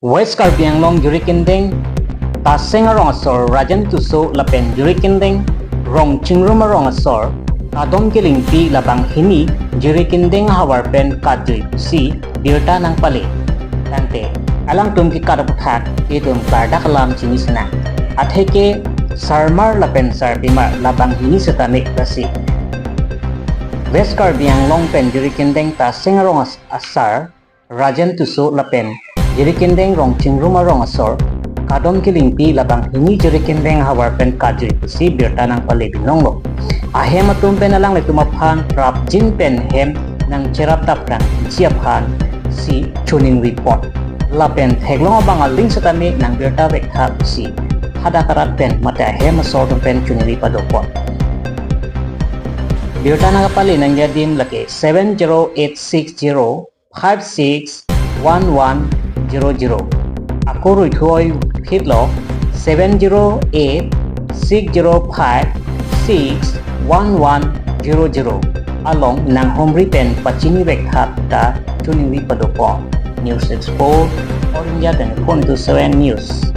West Karbi Anglong Jurikinding, Taseng Arong Asor, Rajan Tuso Lapen Jurikinding, Rong Chingrum Arong Asor, Adom Kilingpi Labang Hini, Jurikinding Hawarpen Kadri Si, Birta Nang Pali, Tante, Alang Tumki Karaputak, Itum Kardak Alam Chinisana, Atheke Sarmar Lapen Sarbimar Labang Hini Satamik Rasi. West Karbi Anglong Pen Jurikinding Taseng Arong Asar, Rajan Tuso Lapen Jurikinding Rong Chingrum Arong Asor, Kadom Kilingpi Labang Hini Jurikinding Hawarpen Kadri Si, Birta Nang Pali Binonglo. Ahem atumpen alang letumapan rap jin pen hem nang cerap tapran siaphan si tuning report lapen theglong abang aling satami nang birta vekha si hada karat pen mata hem asor pen tuning ripadopot birta nang pali nang yadim lake 70860561100 ako ruithoi hitlo 70860561100 along nang homri pen pachini vekha ta tuning ripadopo News Expo All India 24/7 News.